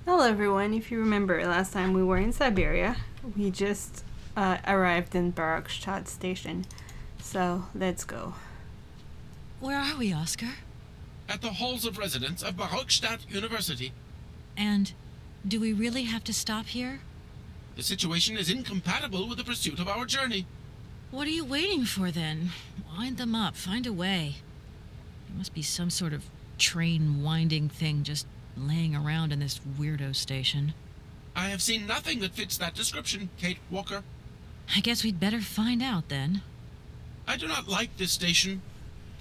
Hello everyone, if you remember last time we were in Syberia, we just arrived in Barrockstadt station. So, let's go. Where are we, Oscar? At the halls of residence of Barrockstadt University. And do we really have to stop here? The situation is incompatible with the pursuit of our journey. What are you waiting for then? Wind them up, find a way. There must be some sort of train winding thing just laying around in this weirdo station. I have seen nothing that fits that description, Kate Walker. I guess we'd better find out then. I do not like this station.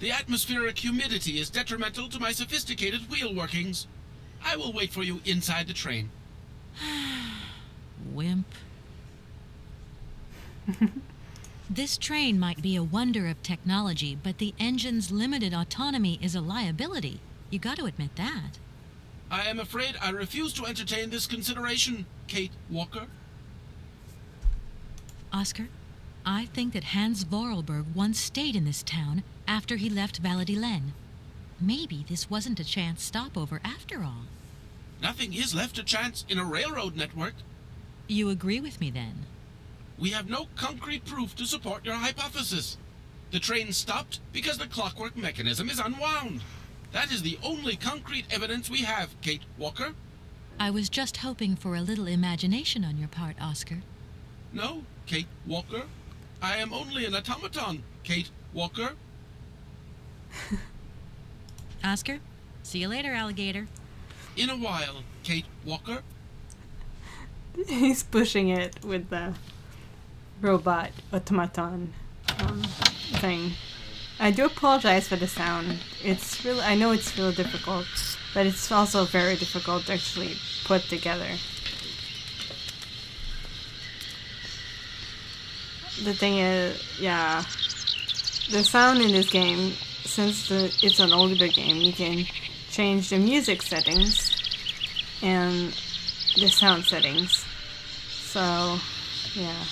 The atmospheric humidity is detrimental to my sophisticated wheel workings. I will wait for you inside the train. Wimp. This train might be a wonder of technology, but the engine's limited autonomy is a liability. You got to admit that. I am afraid I refuse to entertain this consideration, Kate Walker. Oscar, I think that Hans Vorarlberg once stayed in this town after he left Valladolid. Maybe this wasn't a chance stopover after all. Nothing is left to chance in a railroad network. You agree with me then? We have no concrete proof to support your hypothesis. The train stopped because the clockwork mechanism is unwound. That is the only concrete evidence we have, Kate Walker. I was just hoping for a little imagination on your part, Oscar. No, Kate Walker. I am only an automaton, Kate Walker. Oscar, see you later, alligator. In a while, Kate Walker. He's pushing it with the robot automaton thing. I do apologize for the sound. I know it's really difficult, but it's also very difficult to actually put together. The thing is, yeah, the sound in this game, since it's an older game, you can change the music settings and the sound settings. So, yeah.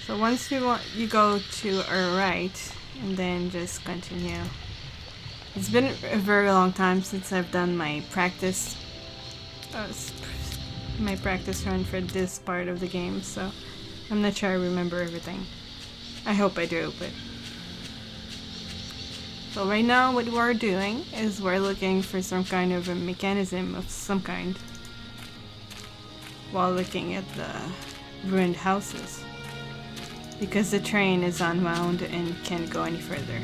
So once you go to our right, and then just continue. It's been a very long time since I've done my practice run for this part of the game, so I'm not sure I remember everything. I hope I do, but... So right now what we're doing is we're looking for some kind of a mechanism of some kind while looking at the ruined houses. Because the train is unwound and can't go any further.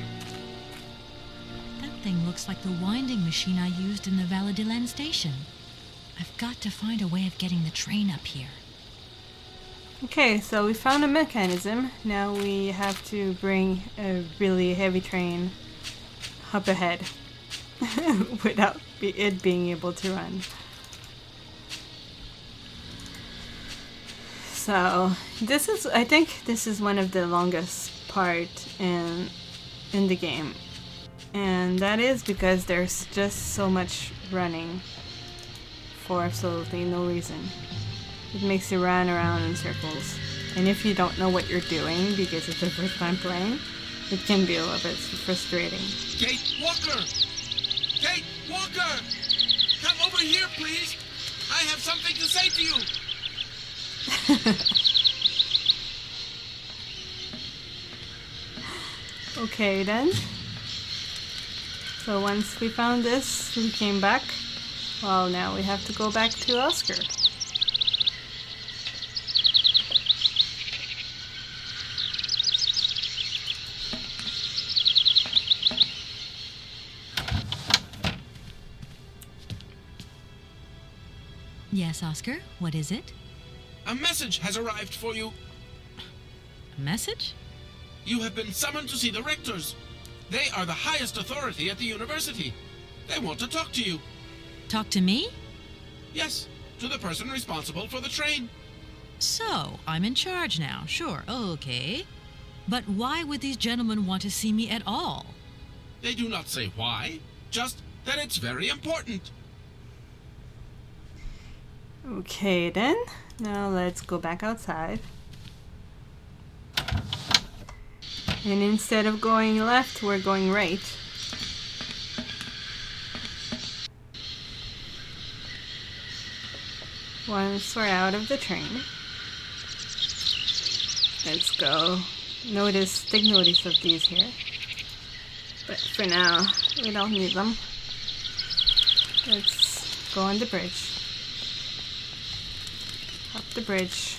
That thing looks like the winding machine I used in the Valladolid station. I've got to find a way of getting the train up here. Okay, so we found a mechanism. Now we have to bring a really heavy train up ahead without it being able to run. So I think this is one of the longest part in the game, and that is because there's just so much running for absolutely no reason. It makes you run around in circles, and if you don't know what you're doing because it's the first time playing, it can be a little bit frustrating. Kate Walker! Kate Walker! Come over here, please! I have something to say to you! Okay then. So once we found this, we came back. Well, now we have to go back to Oscar. Yes, Oscar, what is it? A message has arrived for you. A message? You have been summoned to see the rectors. They are the highest authority at the university. They want to talk to you. Talk to me? Yes, to the person responsible for the train. So, I'm in charge now, sure, okay. But why would these gentlemen want to see me at all? They do not say why, just that it's very important. Okay then. Now let's go back outside. And instead of going left, we're going right. once we're out of the train, let's go take notice of these here. But for now, we don't need them. Let's go on the bridge. Up the bridge.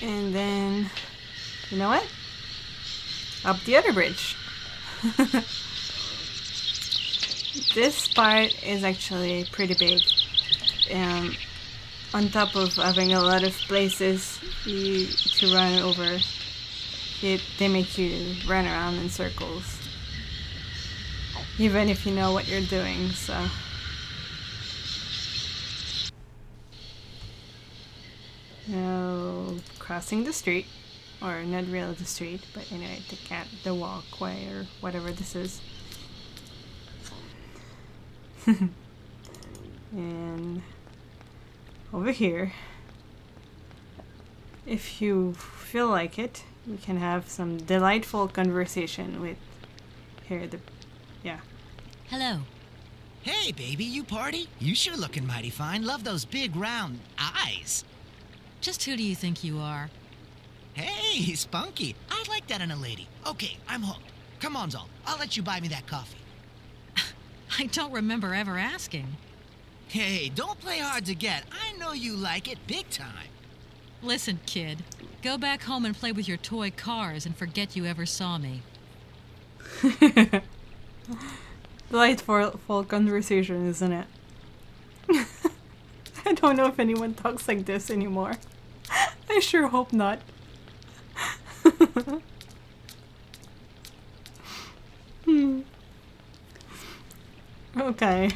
And then, you know what? Up the other bridge. This part is actually pretty big. On top of having a lot of places to run over, they make you run around in circles. Even if you know what you're doing, so... Now, crossing the street, or not really the street, but anyway, the walkway, or whatever this is. And over here, if you feel like it, you can have some delightful conversation with Hello. Hey, baby, you party? You sure looking mighty fine. Love those big round eyes. Just who do you think you are? Hey, spunky. I like that in a lady. Okay, I'm hooked. Come on, Zol. I'll let you buy me that coffee. I don't remember ever asking. Hey, don't play hard to get. I know you like it big time. Listen, kid. Go back home and play with your toy cars and forget you ever saw me. Delightful conversation, isn't it? I don't know if anyone talks like this anymore. I sure hope not. Okay.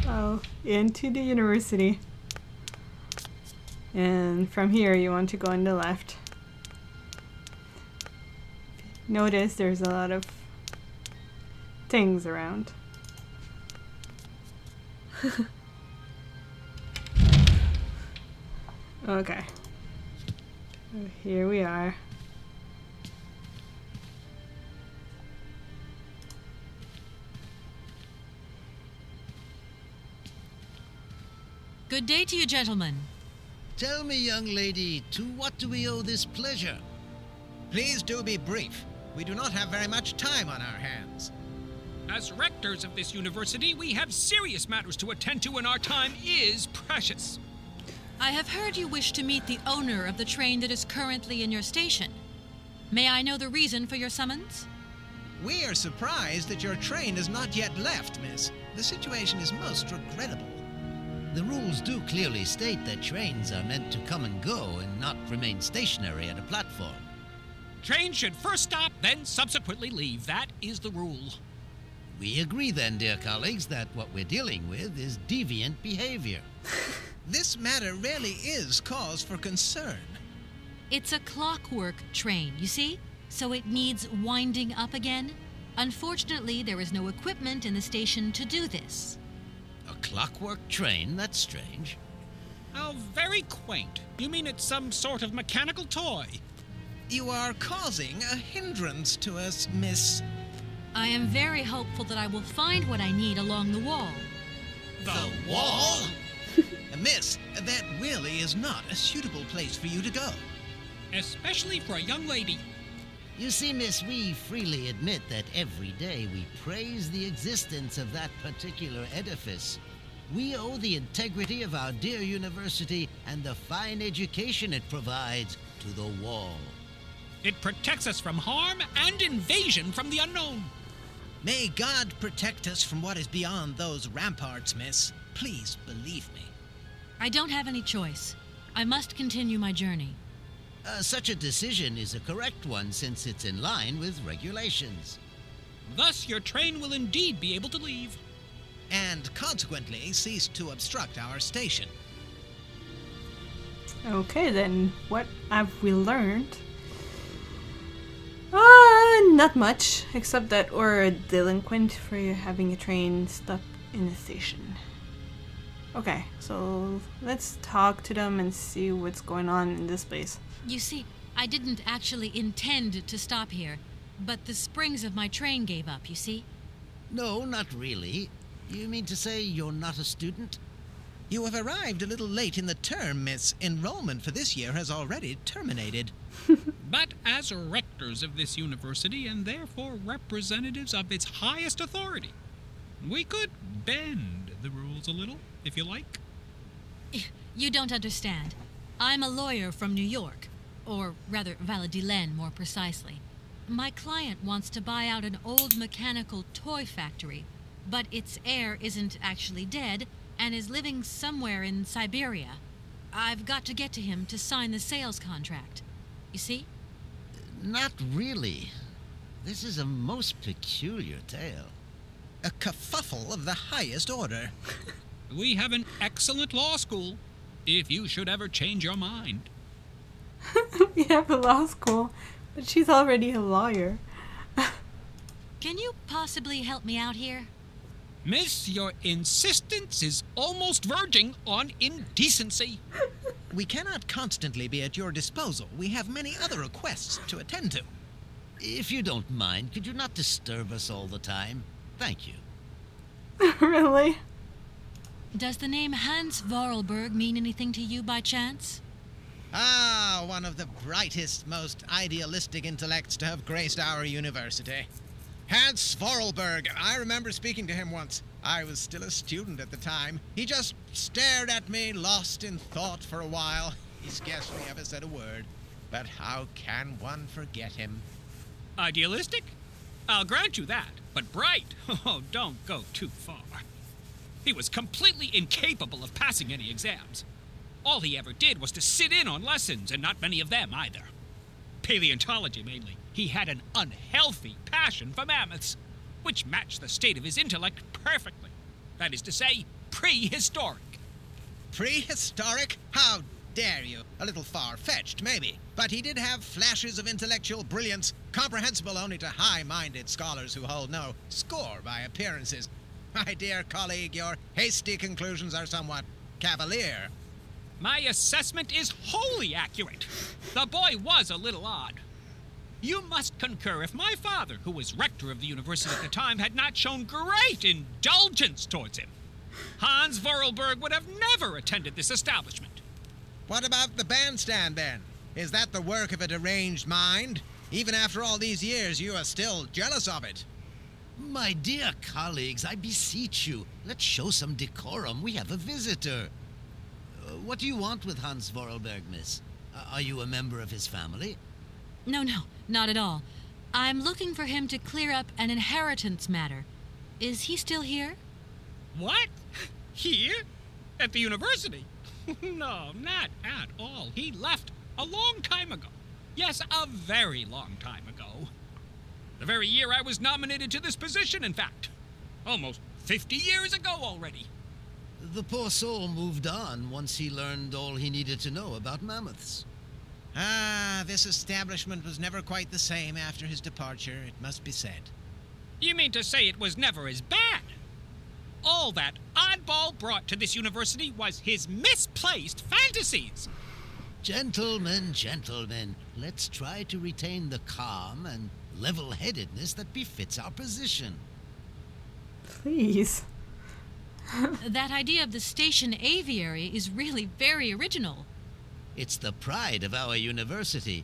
Oh, into the university. And from here you want to go on the left. Notice there's a lot of things around. Okay. So here we are. Good day to you, gentlemen. Tell me, young lady, to what do we owe this pleasure? Please do be brief. We do not have very much time on our hands. As rectors of this university, we have serious matters to attend to, and our time is precious. I have heard you wish to meet the owner of the train that is currently in your station. May I know the reason for your summons? We are surprised that your train has not yet left, miss. The situation is most regrettable. The rules do clearly state that trains are meant to come and go and not remain stationary at a platform. Trains should first stop, then subsequently leave. That is the rule. We agree then, dear colleagues, that what we're dealing with is deviant behavior. This matter really is cause for concern. It's a clockwork train, you see? So it needs winding up again. Unfortunately, there is no equipment in the station to do this. A clockwork train? That's strange. How very quaint. You mean it's some sort of mechanical toy? You are causing a hindrance to us, miss. I am very hopeful that I will find what I need along the wall. The wall? Miss, that really is not a suitable place for you to go. Especially for a young lady. You see, miss, we freely admit that every day we praise the existence of that particular edifice. We owe the integrity of our dear university and the fine education it provides to the wall. It protects us from harm and invasion from the unknown. May God protect us from what is beyond those ramparts, miss. Please believe me. I don't have any choice. I must continue my journey. Such a decision is a correct one since it's in line with regulations. Thus, your train will indeed be able to leave. And consequently cease to obstruct our station. Okay, then what have we learned? Not much, except that we're a delinquent for having a train stop in the station. Okay, so let's talk to them and see what's going on in this place. You see, I didn't actually intend to stop here. but the springs of my train gave up, you see? No, not really. You mean to say you're not a student? You have arrived a little late in the term, miss. Enrollment for this year has already terminated. But as rectors of this university and therefore representatives of its highest authority, we could bend the rules a little, if you like. You don't understand. I'm a lawyer from New York, or rather Valladolid more precisely. My client wants to buy out an old mechanical toy factory, but its heir isn't actually dead and is living somewhere in Syberia. I've got to get to him to sign the sales contract. You see? Not really. This is a most peculiar tale. A kerfuffle of the highest order. We have an excellent law school, if you should ever change your mind. We have a law school, but she's already a lawyer. Can you possibly help me out here? Miss, your insistence is almost verging on indecency. We cannot constantly be at your disposal. We have many other requests to attend to. If you don't mind, could you not disturb us all the time? Thank you. Really? Does the name Hans Vorarlberg mean anything to you by chance? Ah, one of the brightest, most idealistic intellects to have graced our university. Hans Vorarlberg. I remember speaking to him once. I was still a student at the time. He just stared at me, lost in thought for a while. He scarcely ever said a word. But how can one forget him? Idealistic? I'll grant you that. But bright? Oh, don't go too far. He was completely incapable of passing any exams. All he ever did was to sit in on lessons, and not many of them either. Paleontology, mainly. He had an unhealthy passion for mammoths, which matched the state of his intellect perfectly. That is to say, prehistoric. Prehistoric? How dare you? A little far-fetched, maybe. But he did have flashes of intellectual brilliance, comprehensible only to high-minded scholars who hold no score by appearances. My dear colleague, your hasty conclusions are somewhat cavalier. My assessment is wholly accurate. The boy was a little odd. You must concur if my father, who was rector of the university at the time, had not shown great indulgence towards him. Hans Vorarlberg would have never attended this establishment. What about the bandstand, then? Is that the work of a deranged mind? Even after all these years, you are still jealous of it. My dear colleagues, I beseech you, let's show some decorum. We have a visitor. What do you want with Hans Vorarlberg, miss? Are you a member of his family? No, not at all. I'm looking for him to clear up an inheritance matter. Is he still here? What? Here? At the university? No, not at all. He left a long time ago. Yes, a very long time ago. The very year I was nominated to this position, in fact. Almost 50 years ago already. The poor soul moved on once he learned all he needed to know about mammoths. Ah, this establishment was never quite the same after his departure, it must be said. You mean to say it was never as bad? All that oddball brought to this university was his misplaced fantasies. Gentlemen, let's try to retain the calm and level-headedness that befits our position. Please. That idea of the station aviary is really very original. It's the pride of our university.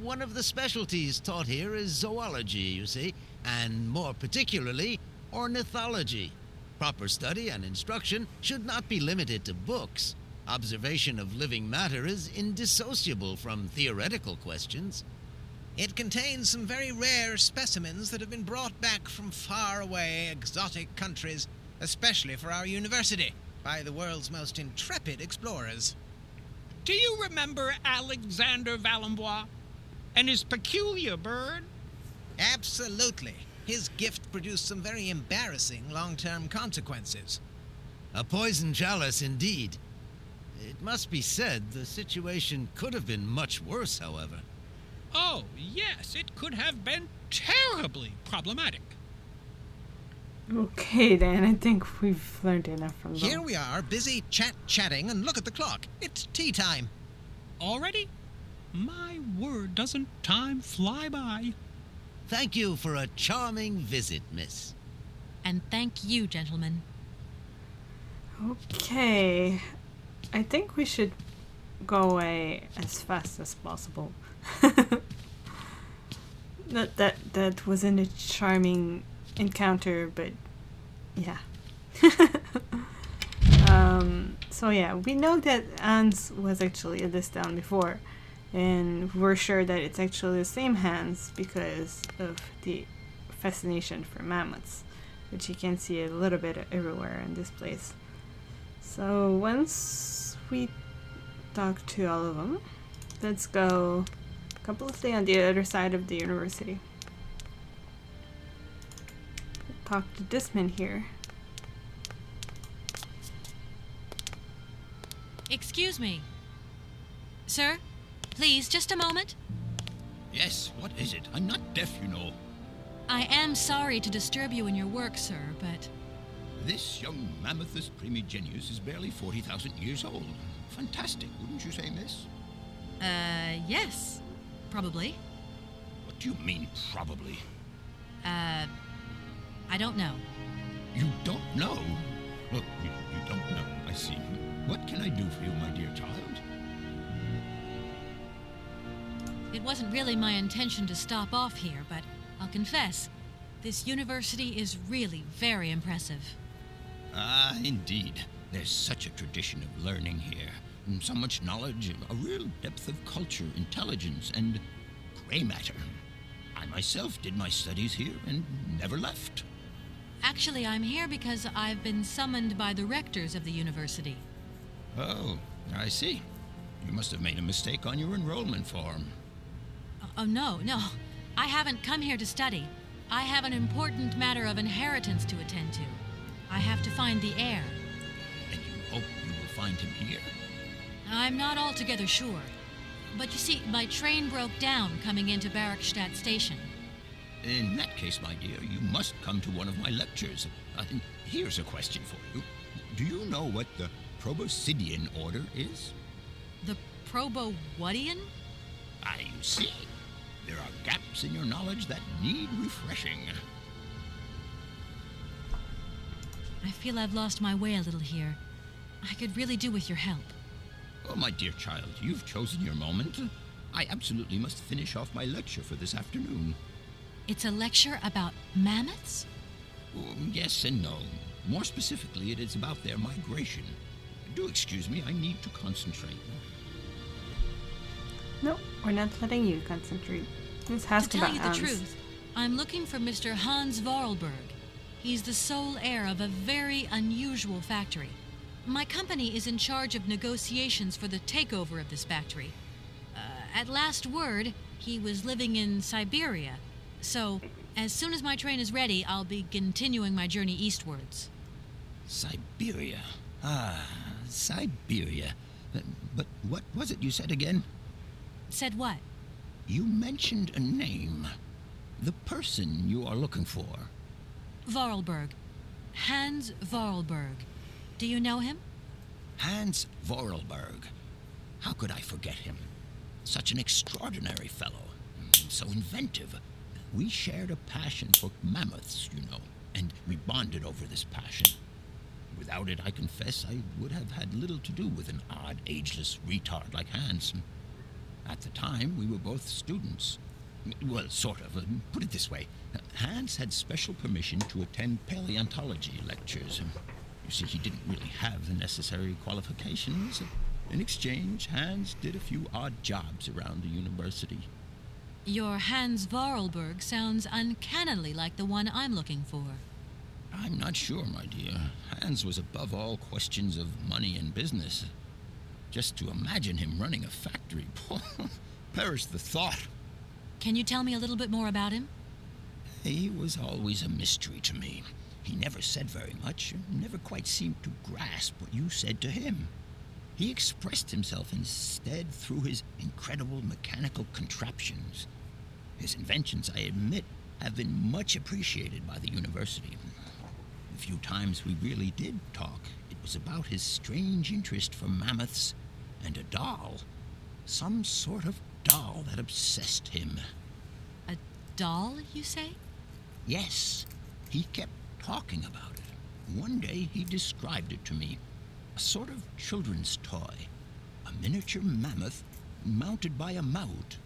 One of the specialties taught here is zoology, you see, and more particularly, ornithology. Proper study and instruction should not be limited to books. Observation of living matter is indissociable from theoretical questions. It contains some very rare specimens that have been brought back from far-away, exotic countries, especially for our university, by the world's most intrepid explorers. Do you remember Alexander Valenbois and his peculiar bird? Absolutely. His gift produced some very embarrassing long-term consequences. A poison chalice, indeed. It must be said the situation could have been much worse, however. Oh, yes, it could have been terribly problematic. Okay, then. I think we've learned enough from them. Here we are, busy chatting, and look at the clock. It's tea time. Already? My word, doesn't time fly by? Thank you for a charming visit, miss. And thank you, gentlemen. Okay. I think we should go away as fast as possible. That wasn't a charming encounter, but yeah. So yeah, we know that Hans was actually in this town before, and we're sure that it's actually the same Hans because of the fascination for mammoths, which you can see a little bit everywhere in this place. So once we talk to all of them, let's go completely on the other side of the university. Talk to this man here. Excuse me. Sir, please, just a moment. Yes, what is it? I'm not deaf, you know. I am sorry to disturb you in your work, sir, but... This young Mammothus primigenius is barely 40,000 years old. Fantastic, wouldn't you say, miss? Yes. Probably. What do you mean, probably? I don't know. You don't know? Look, you don't know, I see. What can I do for you, my dear child? It wasn't really my intention to stop off here, but I'll confess, this university is really very impressive. Ah, indeed. There's such a tradition of learning here. And so much knowledge, a real depth of culture, intelligence, and gray matter. I myself did my studies here and never left. Actually, I'm here because I've been summoned by the rectors of the university. Oh, I see. You must have made a mistake on your enrollment form. Oh, no. I haven't come here to study. I have an important matter of inheritance to attend to. I have to find the heir. And you hope you will find him here? I'm not altogether sure. But you see, my train broke down coming into Barrockstadt station. In that case, my dear, you must come to one of my lectures. Here's a question for you. Do you know what the Proboscidean order is? The Probo-whatian? You see. There are gaps in your knowledge that need refreshing. I feel I've lost my way a little here. I could really do with your help. Oh, my dear child, you've chosen your moment. I absolutely must finish off my lecture for this afternoon. It's a lecture about mammoths? Yes and no. More specifically, it is about their migration. Do excuse me, I need to concentrate. No, we're not letting you concentrate. Let's ask To tell about you the Hans. truth, I'm looking for Mr. Hans Vorarlberg. He's the sole heir of a very unusual factory. My company is in charge of negotiations for the takeover of this factory. At last word, he was living in Syberia. So, as soon as my train is ready, I'll be continuing my journey eastwards. Syberia. Ah, Syberia. But what was it you said again? Said what? You mentioned a name. The person you are looking for. Vorarlberg. Hans Vorarlberg. Do you know him? Hans Vorarlberg. How could I forget him? Such an extraordinary fellow. So inventive. We shared a passion for mammoths, you know, and we bonded over this passion. Without it, I confess, I would have had little to do with an odd, ageless retard like Hans. At the time, we were both students. Well, sort of. Put it this way. Hans had special permission to attend paleontology lectures. You see, he didn't really have the necessary qualifications. In exchange, Hans did a few odd jobs around the university. Your Hans Vorarlberg sounds uncannily like the one I'm looking for. I'm not sure, my dear. Hans was above all questions of money and business. Just to imagine him running a factory, perish the thought. Can you tell me a little bit more about him? He was always a mystery to me. He never said very much, never quite seemed to grasp what you said to him. He expressed himself instead through his incredible mechanical contraptions. His inventions, I admit, have been much appreciated by the university. The few times we really did talk, it was about his strange interest for mammoths and a doll. Some sort of doll that obsessed him. A doll, you say? Yes, he kept talking about it. One day he described it to me. A sort of children's toy. A miniature mammoth mounted by a mout.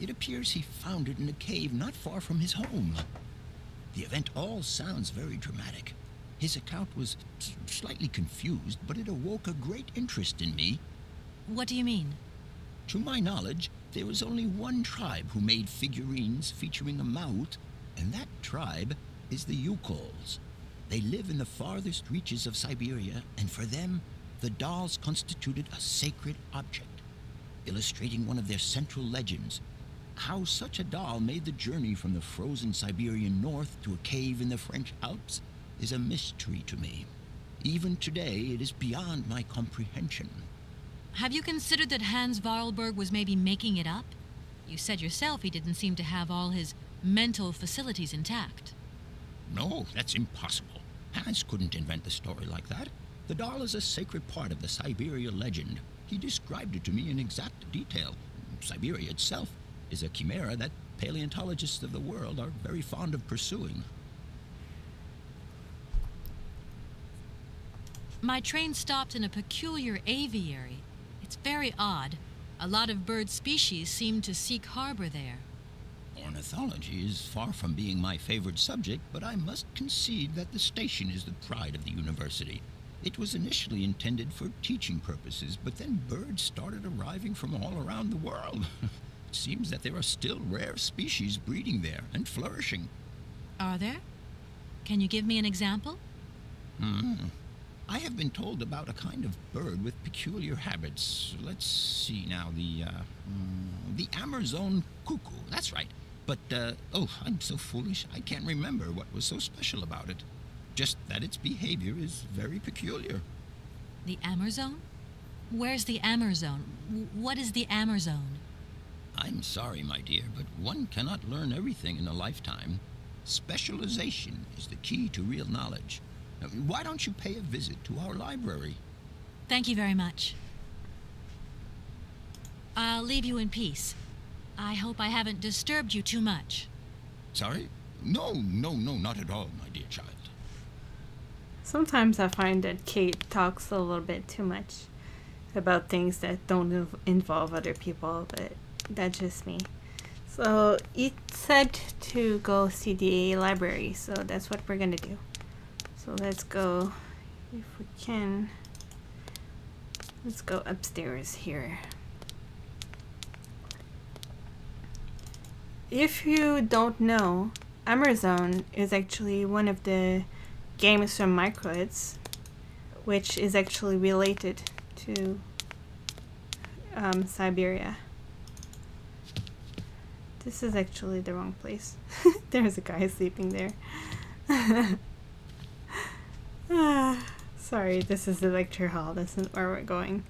It appears he found it in a cave not far from his home. The event all sounds very dramatic. His account was slightly confused, but it awoke a great interest in me. What do you mean? To my knowledge, there was only one tribe who made figurines featuring a mout, and that tribe is the Yukols. They live in the farthest reaches of Syberia, and for them, the dolls constituted a sacred object, illustrating one of their central legends. How such a doll made the journey from the frozen Siberian north to a cave in the French Alps is a mystery to me. Even today, it is beyond my comprehension. Have you considered that Hans Vorarlberg was maybe making it up? You said yourself he didn't seem to have all his mental facilities intact. No, that's impossible. Hans couldn't invent a story like that. The doll is a sacred part of the Syberia legend. He described it to me in exact detail. Syberia itself is a chimera that paleontologists of the world are very fond of pursuing. My train stopped in a peculiar aviary. It's very odd. A lot of bird species seem to seek harbor there. Ornithology is far from being my favorite subject, but I must concede that the station is the pride of the university. It was initially intended for teaching purposes, but then birds started arriving from all around the world. It seems that there are still rare species breeding there and flourishing. Are there? Can you give me an example? I have been told about a kind of bird with peculiar habits. Let's see now, the Amazon cuckoo. That's right. But, I'm so foolish. I can't remember what was so special about it. Just that its behavior is very peculiar. The Amazon? Where's the Amazon? What is the Amazon? I'm sorry, my dear, but one cannot learn everything in a lifetime. Specialization is the key to real knowledge. Why don't you pay a visit to our library? Thank you very much. I'll leave you in peace. I hope I haven't disturbed you too much. Sorry? No, not at all, my dear child. Sometimes I find that Kate talks a little bit too much about things that don't involve other people, but that's just me. So it said to go see the library, so that's what we're gonna do. So let's go, if we can, let's go upstairs here. If you don't know, Amazon is actually one of the games from Microids, which is actually related to Syberia. This is actually the wrong place. There's a guy sleeping there. Sorry, this is the lecture hall. That's not where we're going.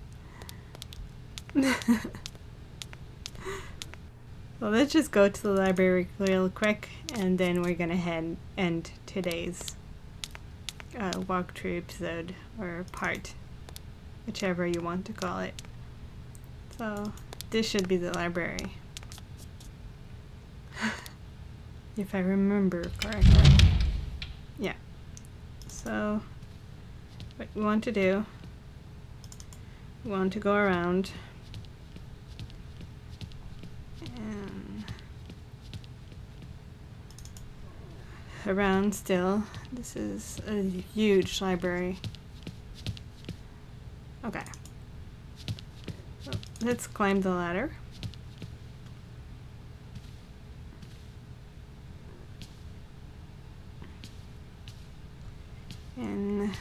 Well, let's just go to the library real quick, and then we're gonna end today's walkthrough episode, or part, whichever you want to call it. So, this should be the library. If I remember correctly. Yeah. So, what we want to do, we want to go around and around still. This is a huge library. Okay. So let's climb the ladder. And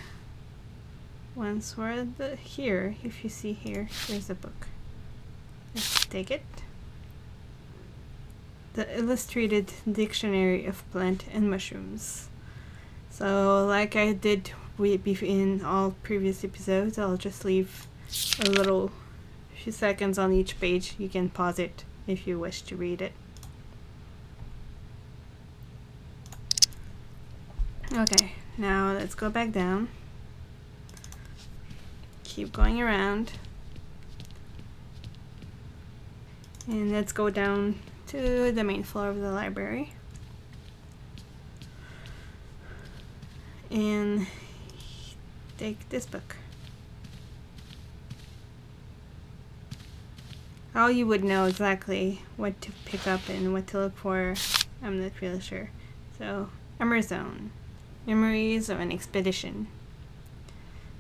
once we're here, if you see here, there's a book. Let's take it. The Illustrated Dictionary of Plant and Mushrooms. So, like I did in all previous episodes, I'll just leave a little few seconds on each page. You can pause it if you wish to read it. Okay, now let's go back down. Keep going around. And let's go down to the main floor of the library. And take this book. How you would know exactly what to pick up and what to look for, I'm not really sure. So, Emerzone. Memories of an Expedition.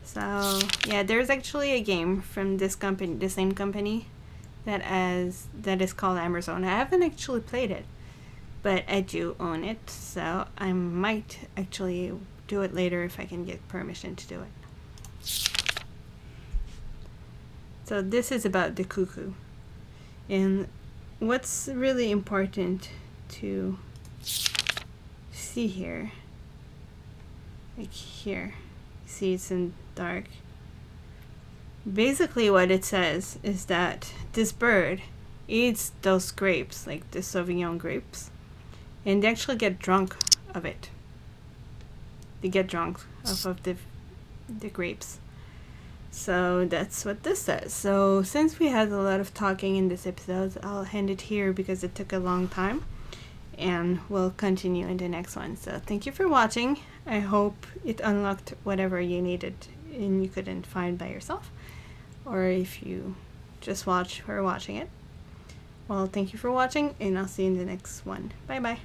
So, yeah, there's actually a game from this company, the same company, that is called Emerzone. I haven't actually played it, but I do own it, so I might actually do it later if I can get permission to do it. So this is about the cuckoo. And what's really important to see here, like here, see it's in dark. Basically what it says is that this bird eats those grapes, like the Sauvignon grapes, and they actually get drunk of it. They get drunk off of the grapes. So that's what this says. So since we had a lot of talking in this episode, I'll end it here because it took a long time, and we'll continue in the next one. So thank you for watching. I hope it unlocked whatever you needed and you couldn't find by yourself, or if you just watching it. Well, thank you for watching, and I'll see you in the next one. Bye bye.